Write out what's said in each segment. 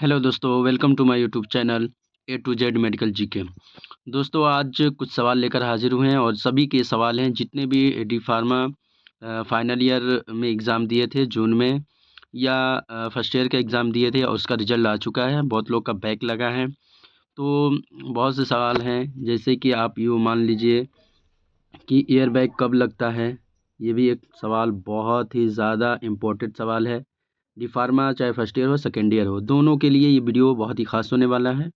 Hello दोस्तों, welcome to my YouTube channel A to Z medical GK. दोस्तों, आज कुछ सवाल लेकर हाजिर हुए हैं और सभी के सवाल हैं जितने भी डी फार्मा फाइनल ईयर में एग्ज़ाम दिए थे जून में या फर्स्ट ईयर का एग्ज़ाम दिए थे और उसका रिजल्ट आ चुका है। बहुत लोग का बैक लगा है, तो बहुत से सवाल हैं। जैसे कि आप यूँ मान लीजिए कि ईयर बैक कब लगता है। ये भी एक सवाल बहुत ही ज़्यादा इम्पोर्टेंट सवाल है। डी फार्मा चाहे फर्स्ट ईयर हो सेकेंड ईयर हो, दोनों के लिए ये वीडियो बहुत ही खास होने वाला है।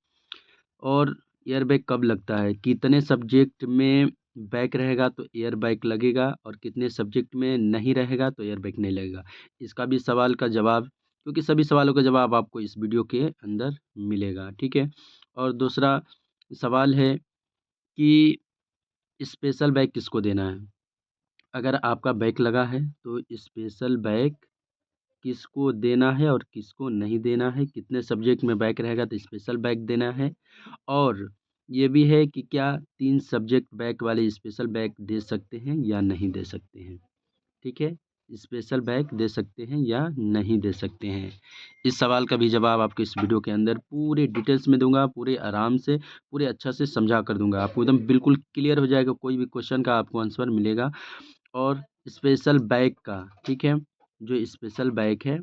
और ईयर बैक कब लगता है, कितने सब्जेक्ट में बैक रहेगा तो ईयर बैक लगेगा और कितने सब्जेक्ट में नहीं रहेगा तो ईयर बैक नहीं लगेगा। इसका भी सवाल का जवाब, क्योंकि सभी सवालों का जवाब आपको इस वीडियो के अंदर मिलेगा, ठीक है। और दूसरा सवाल है कि स्पेशल बैक किसको देना है। अगर आपका बैक लगा है तो स्पेशल बैक किसको देना है और किसको नहीं देना है, कितने सब्जेक्ट में बैक रहेगा तो स्पेशल बैक देना है। और ये भी है कि क्या 3 सब्जेक्ट बैक वाले स्पेशल बैक दे सकते हैं या नहीं दे सकते हैं, ठीक है। स्पेशल बैक दे सकते हैं या नहीं दे सकते हैं। इस सवाल का भी जवाब आपको इस वीडियो के अंदर पूरे डिटेल्स में दूंगा, पूरे आराम से, पूरे अच्छा से समझा कर दूंगा। आपको एकदम बिल्कुल क्लियर हो जाएगा, कोई भी क्वेश्चन का आपको आंसर मिलेगा। और स्पेशल बैक का, ठीक है, जो स्पेशल बैक है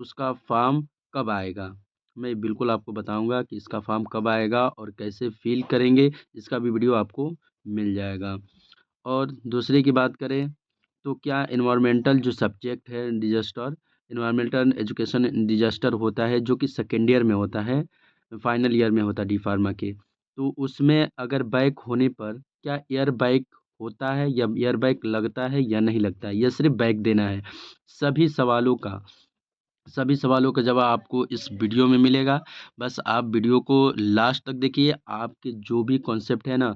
उसका फॉर्म कब आएगा, मैं बिल्कुल आपको बताऊंगा कि इसका फॉर्म कब आएगा और कैसे फिल करेंगे। इसका भी वीडियो आपको मिल जाएगा। और दूसरे की बात करें तो क्या इन्वायरमेंटल जो सब्जेक्ट है डिजास्टर, इन्वायरमेंटल एजुकेशन डिजास्टर होता है जो कि सेकेंड ईयर में होता है, फाइनल ईयर में होता है डी फार्मा के, तो उसमें अगर बैक होने पर क्या ईयर बैक होता है या ईयर बैक लगता है या नहीं लगता है, या सिर्फ बैक देना है। सभी सवालों का सभी सवालों का जवाब आपको इस वीडियो में मिलेगा। बस आप वीडियो को लास्ट तक देखिए। आपके जो भी कॉन्सेप्ट है ना,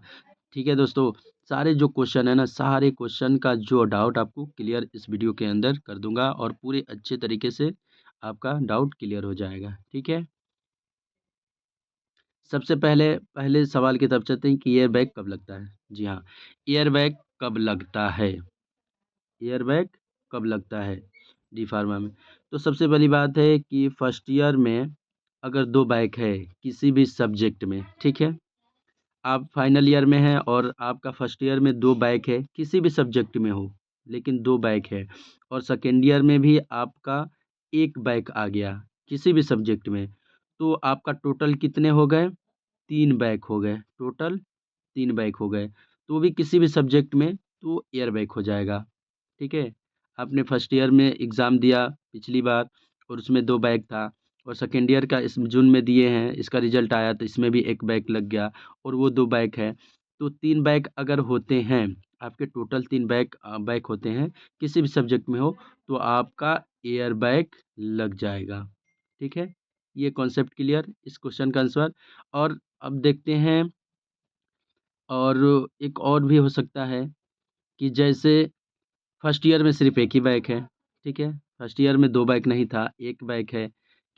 ठीक है दोस्तों, सारे जो क्वेश्चन है ना, सारे क्वेश्चन का जो डाउट आपको क्लियर इस वीडियो के अंदर कर दूंगा और पूरे अच्छे तरीके से आपका डाउट क्लियर हो जाएगा, ठीक है। सबसे पहले पहले सवाल की तरफ चलते हैं कि ईयर बैग कब लगता है। जी हाँ, ईयर बैग कब लगता है, ईयर बैग कब लगता है डी फार्मा में। तो सबसे पहली बात है कि फर्स्ट ईयर में अगर 2 बैक है किसी भी सब्जेक्ट में, ठीक है, आप फाइनल ईयर में हैं और आपका फर्स्ट ईयर में 2 बैक है किसी भी सब्जेक्ट में हो, लेकिन 2 बैक है, और सेकेंड ईयर में भी आपका 1 बैक आ गया किसी भी सब्जेक्ट में, तो आपका टोटल कितने हो गए, 3 बैक हो गए, टोटल 3 बैक हो गए। तो वो भी किसी भी सब्जेक्ट में, तो ईयर बैक हो जाएगा, ठीक है। आपने फर्स्ट ईयर में एग्ज़ाम दिया पिछली बार और उसमें 2 बैक था, और सेकेंड ईयर का इस जून में दिए हैं, इसका रिजल्ट आया तो इसमें भी 1 बैक लग गया और वो 2 बैक है। तो 3 बैक अगर होते हैं, आपके टोटल 3 बैक होते हैं किसी भी सब्जेक्ट में हो, तो आपका ईयर बैक लग जाएगा, ठीक है। ये कॉन्सेप्ट क्लियर, इस क्वेश्चन का आंसर। और अब देखते हैं, और एक और भी हो सकता है कि जैसे फर्स्ट ईयर में सिर्फ 1 ही बैक है, ठीक है। फर्स्ट ईयर में 2 बैक नहीं था, 1 बैक है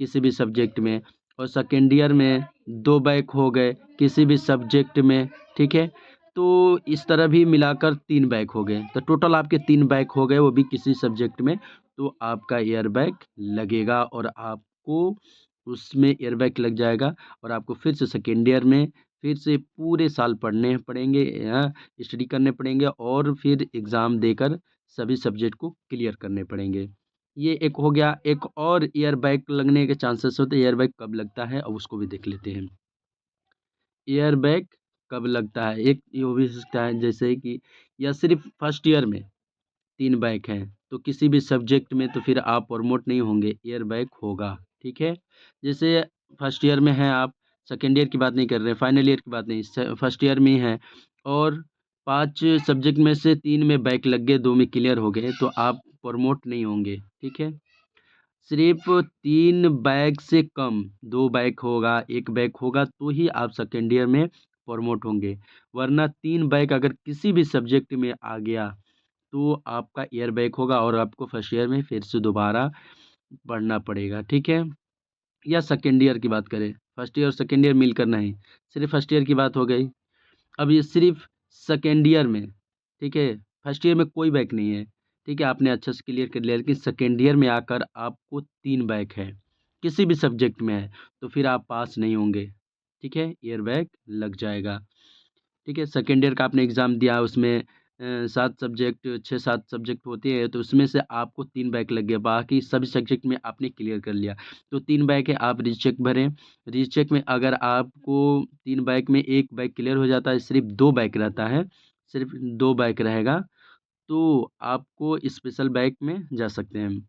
किसी भी सब्जेक्ट में, और सेकेंड ईयर में 2 बैक हो गए किसी भी सब्जेक्ट में, ठीक है। तो इस तरह भी मिलाकर 3 बैक हो गए, तो टोटल आपके 3 बैक हो गए, वो भी किसी सब्जेक्ट में। तो आपका ईयर बैक लगेगा और आपको उसमें ईयर बैक लग जाएगा, और आपको फिर से सेकेंड ईयर में फिर से पूरे साल पढ़ने पड़ेंगे, स्टडी करने पड़ेंगे, और फिर एग्ज़ाम देकर सभी सब्जेक्ट को क्लियर करने पड़ेंगे। ये एक हो गया। एक और ईयर बैक लगने के चांसेस होते हैं, ईयर बैक कब लगता है अब उसको भी देख लेते हैं। ईयर बैक कब लगता है, एक ये हो भी सकता है जैसे कि, या सिर्फ फर्स्ट ईयर में 3 बैक हैं तो किसी भी सब्जेक्ट में तो फिर आप प्रमोट नहीं होंगे, ईयर बैक होगा, ठीक है। जैसे फर्स्ट ईयर में हैं आप, सेकेंड ईयर की बात नहीं कर रहे, फाइनल ईयर की बात नहीं, फर्स्ट ईयर में ही हैं, और 5 सब्जेक्ट में से 3 में बैक लग गए, 2 में क्लियर हो गए, तो आप प्रमोट नहीं होंगे, ठीक है। सिर्फ 3 बैक से कम, 2 बैक होगा, 1 बैक होगा तो ही आप सेकेंड ईयर में प्रमोट होंगे, वरना 3 बैक अगर किसी भी सब्जेक्ट में आ गया तो आपका ईयर बैक होगा और आपको फर्स्ट ईयर में फिर से दोबारा पढ़ना पड़ेगा, ठीक है। या सेकेंड ईयर की बात करें, फर्स्ट ईयर और सेकेंड ईयर मिलकर नहीं, सिर्फ फर्स्ट ईयर की बात हो गई। अब ये सिर्फ सेकेंड ईयर में, ठीक है, फर्स्ट ईयर में कोई बैक नहीं है, ठीक है, आपने अच्छे से क्लियर कर लिया, लेकिन सेकेंड ईयर में आकर आपको 3 बैक है, किसी भी सब्जेक्ट में है तो फिर आप पास नहीं होंगे। ठीक है, ईयर बैक लग जाएगा। ठीक है, सेकेंड ईयर का आपने एग्ज़ाम दिया, उसमें 7 सब्जेक्ट 6-7 सब्जेक्ट होते हैं, तो उसमें से आपको 3 बैक लग गया, बाकी सभी सब्जेक्ट में आपने क्लियर कर लिया। तो 3 बैक है, आप रीचेक भरें। रीचेक में अगर आपको 3 बैक में 1 बैक क्लियर हो जाता है, सिर्फ़ 2 बैक रहता है, सिर्फ़ 2 बैक रहेगा, तो आपको स्पेशल बैक में जा सकते हैं।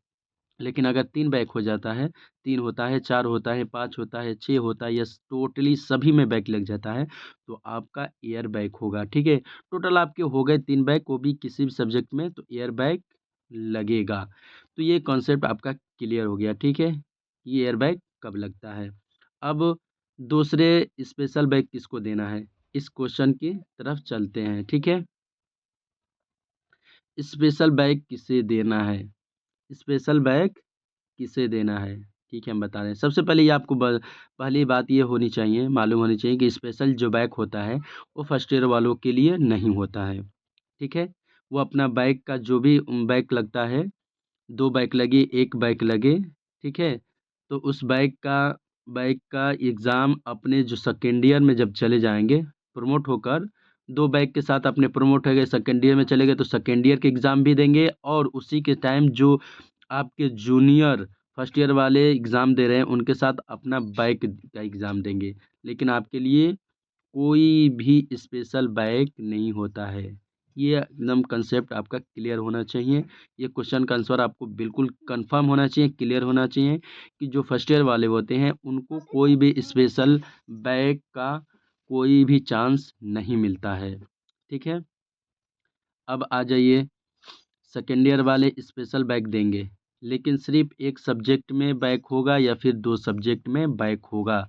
लेकिन अगर 3 बैक हो जाता है, 3 होता है, 4 होता है, 5 होता है, 6 होता है, या टोटली सभी में बैक लग जाता है, तो आपका ईयर बैक होगा। ठीक है? टोटल आपके हो गए 3 बैक, वो भी किसी भी सब्जेक्ट में, तो ईयर बैक लगेगा। तो ये कॉन्सेप्ट आपका क्लियर हो गया। ठीक है? ये ईयर बैक कब लगता है। अब दूसरे स्पेशल बैक किसको देना है, इस क्वेश्चन की तरफ चलते हैं। ठीक है? स्पेशल बैक किसे देना है? स्पेशल बैक किसे देना है? ठीक है, हम बता रहे हैं। सबसे पहले ये आपको पहली बात ये होनी चाहिए, मालूम होनी चाहिए कि स्पेशल जो बैक होता है, वो फर्स्ट ईयर वालों के लिए नहीं होता है। ठीक है? वो अपना बैक का जो भी बैक लगता है, 2 बैक लगे, 1 बैक लगे, ठीक है? तो उस बैक का एग्ज़ाम अपने जो सेकेंड ईयर में जब चले जाएँगे, प्रमोट होकर 2 बैक के साथ अपने प्रमोट हो गए, सेकेंड ईयर में चले गए, तो सेकेंड ईयर के एग्ज़ाम भी देंगे, और उसी के टाइम जो आपके जूनियर फर्स्ट ईयर वाले एग्ज़ाम दे रहे हैं, उनके साथ अपना बैक का एग्ज़ाम देंगे। लेकिन आपके लिए कोई भी स्पेशल बैक नहीं होता है। ये एकदम कंसेप्ट आपका क्लियर होना चाहिए। ये क्वेश्चन का आंसर आपको बिल्कुल कन्फर्म होना चाहिए, क्लियर होना चाहिए कि जो फर्स्ट ईयर वाले होते हैं, उनको कोई भी स्पेशल बैक का कोई भी चांस नहीं मिलता है। ठीक है? अब आ जाइए, सेकेंड ईयर वाले स्पेशल बैक देंगे, लेकिन सिर्फ़ 1 सब्जेक्ट में बैक होगा या फिर 2 सब्जेक्ट में बैक होगा,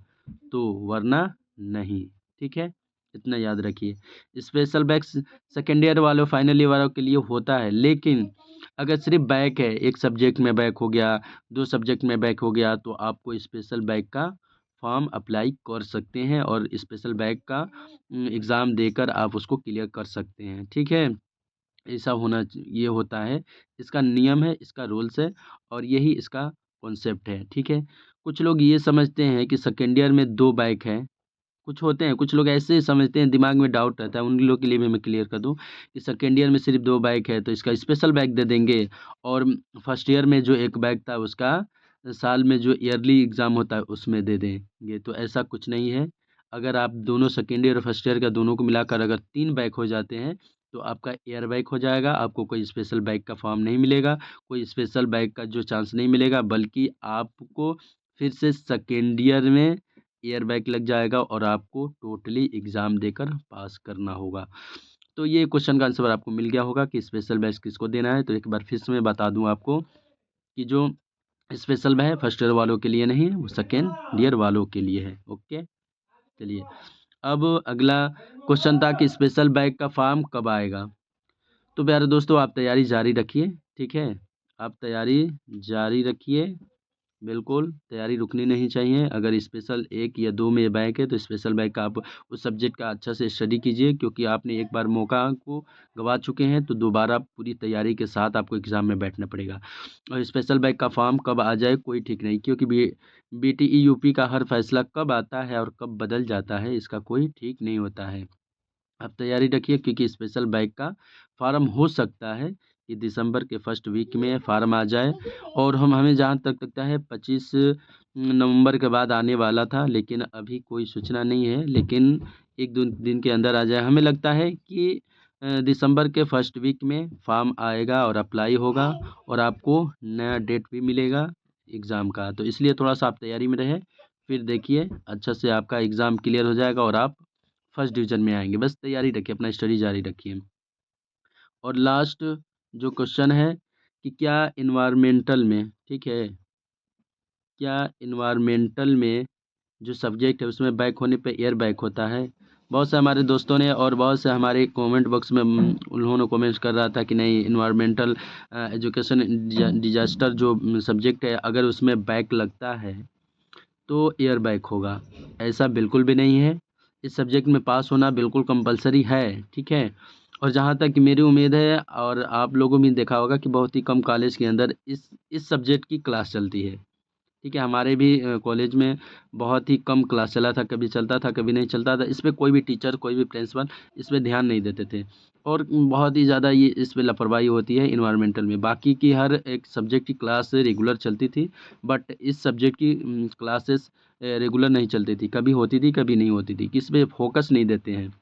तो वरना नहीं। ठीक है? इतना याद रखिए। स्पेशल बैक सेकेंड ईयर वालों, फाइनल ईयर वालों के लिए होता है, लेकिन अगर सिर्फ़ बैक है, 1 सब्जेक्ट में बैक हो गया, 2 सब्जेक्ट में बैक हो गया, तो आपको स्पेशल बैक का फॉर्म अप्लाई कर सकते हैं, और स्पेशल बैक का एग्ज़ाम देकर आप उसको क्लियर कर सकते हैं। ठीक है? ऐसा ये होता है, इसका नियम है, इसका रूल्स है, और यही इसका कॉन्सेप्ट है। ठीक है? कुछ लोग ये समझते हैं कि सेकेंड ईयर में 2 बैक हैं, कुछ होते हैं, कुछ लोग ऐसे समझते हैं, दिमाग में डाउट रहता है, उन लोग के लिए भी मैं क्लियर कर दूँ कि सेकेंड ईयर में सिर्फ 2 बैक है, तो इसका स्पेशल बैक दे देंगे, और फर्स्ट ईयर में जो 1 बैक था, उसका साल में जो ईयरली एग्ज़ाम होता है, उसमें दे देंगे। तो ऐसा कुछ नहीं है। अगर आप दोनों सेकेंड ईयर और फर्स्ट ईयर का दोनों को मिलाकर अगर 3 बैक हो जाते हैं, तो आपका ईयर बैक हो जाएगा, आपको कोई स्पेशल बैक का फॉर्म नहीं मिलेगा, कोई स्पेशल बैक का जो चांस नहीं मिलेगा, बल्कि आपको फिर से सेकेंड ईयर में ईयर बैक लग जाएगा, और आपको टोटली एग्ज़ाम देकर पास करना होगा। तो ये क्वेश्चन का आंसर आपको मिल गया होगा कि स्पेशल बैच किसको देना है। तो एक बार फिर से मैं बता दूँ आपको कि जो स्पेशल है फर्स्ट ईयर वालों के लिए नहीं है, वो सेकेंड ईयर वालों के लिए है। ओके, चलिए अब अगला क्वेश्चन था कि स्पेशल बैच का फॉर्म कब आएगा। तो प्यारे दोस्तों, आप तैयारी जारी रखिए। ठीक है? आप तैयारी जारी रखिए। बिल्कुल, तैयारी रुकनी नहीं चाहिए। अगर स्पेशल 1 या 2 में बैक है, तो स्पेशल बैक का आप उस सब्जेक्ट का अच्छा से स्टडी कीजिए, क्योंकि आपने एक बार मौका को गँवा चुके हैं, तो दोबारा पूरी तैयारी के साथ आपको एग्ज़ाम में बैठना पड़ेगा। और स्पेशल बैक का फॉर्म कब आ जाए, कोई ठीक नहीं, क्योंकि बीटीई यूपी का हर फैसला कब आता है और कब बदल जाता है, इसका कोई ठीक नहीं होता है। आप तैयारी रखिए, क्योंकि स्पेशल बैक का फार्म हो सकता है कि दिसंबर के फर्स्ट वीक में फार्म आ जाए, और हमें जहाँ तक लगता है 25 नवंबर के बाद आने वाला था, लेकिन अभी कोई सूचना नहीं है, लेकिन 1-2 दिन के अंदर आ जाए। हमें लगता है कि दिसंबर के फर्स्ट वीक में फार्म आएगा और अप्लाई होगा, और आपको नया डेट भी मिलेगा एग्ज़ाम का। तो इसलिए थोड़ा-सा आप तैयारी में रहें, फिर देखिए अच्छा से आपका एग्ज़ाम क्लियर हो जाएगा और आप फर्स्ट डिवीज़न में आएँगे। बस तैयारी रखिए, अपना स्टडी जारी रखिए। और लास्ट जो क्वेश्चन है कि क्या एनवायरमेंटल में, ठीक है, क्या एनवायरमेंटल में जो सब्जेक्ट है उसमें बैक होने पे एयर बैक होता है? बहुत से हमारे दोस्तों ने और बहुत से हमारे कमेंट बॉक्स में उन्होंने कमेंट्स कर रहा था कि नहीं, एनवायरमेंटल एजुकेशन डिजास्टर जो सब्जेक्ट है, अगर उसमें बैक लगता है तो एयर बैक होगा। ऐसा बिल्कुल भी नहीं है। इस सब्जेक्ट में पास होना बिल्कुल कंपल्सरी है। ठीक है? और जहाँ तक मेरी उम्मीद है, और आप लोगों ने देखा होगा कि बहुत ही कम कॉलेज के अंदर इस सब्जेक्ट की क्लास चलती है। ठीक है। हमारे भी कॉलेज में बहुत ही कम क्लास चला था, कभी चलता था कभी नहीं चलता था। इस पे कोई भी टीचर कोई भी प्रिंसिपल इस पे ध्यान नहीं देते थे और बहुत ही ज़्यादा ये इस पे लापरवाही होती है इन्वायरमेंटल में। बाकी की हर एक सब्जेक्ट की क्लास रेगुलर चलती थी, बट इस सब्जेक्ट की क्लासेस रेगुलर नहीं चलती थी, कभी होती थी कभी नहीं होती थी, किस पे फोकस नहीं देते हैं।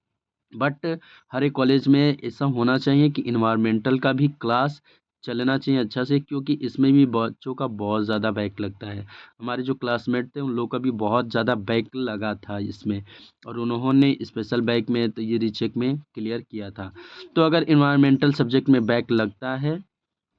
बट हर एक कॉलेज में ऐसा होना चाहिए कि इन्वायरमेंटल का भी क्लास चलना चाहिए अच्छा से, क्योंकि इसमें भी बच्चों का बहुत ज़्यादा बैक लगता है। हमारे जो क्लासमेट थे उन लोगों का भी बहुत ज़्यादा बैक लगा था इसमें, और उन्होंने स्पेशल बैक में तो ये रीचेक में क्लियर किया था। तो अगर इन्वायरमेंटल सब्जेक्ट में बैक लगता है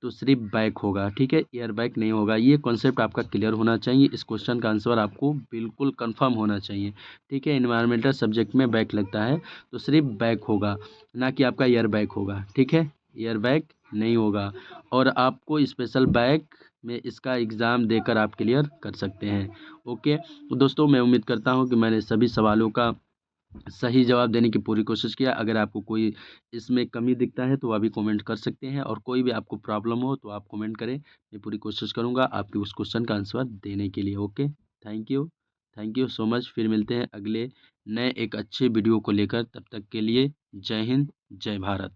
तो सिर्फ बैक होगा, ठीक है, एयर बैक नहीं होगा। ये कॉन्सेप्ट आपका क्लियर होना चाहिए, इस क्वेश्चन का आंसर आपको बिल्कुल कंफर्म होना चाहिए। ठीक है, इन्वायरमेंटल सब्जेक्ट में बैक लगता है तो सिर्फ बैक होगा, ना कि आपका एयर बैक होगा। ठीक है, एयर बैक नहीं होगा, और आपको स्पेशल बैक में इसका एग्ज़ाम देकर आप क्लियर कर सकते हैं। ओके, तो दोस्तों मैं उम्मीद करता हूँ कि मैंने सभी सवालों का सही जवाब देने की पूरी कोशिश किया। अगर आपको कोई इसमें कमी दिखता है तो आप भी कमेंट कर सकते हैं, और कोई भी आपको प्रॉब्लम हो तो आप कमेंट करें, मैं पूरी कोशिश करूँगा आपके उस क्वेश्चन का आंसर देने के लिए। Okay, thank you so much. फिर मिलते हैं अगले नए एक अच्छे वीडियो को लेकर, तब तक के लिए जय हिंद, जय भारत।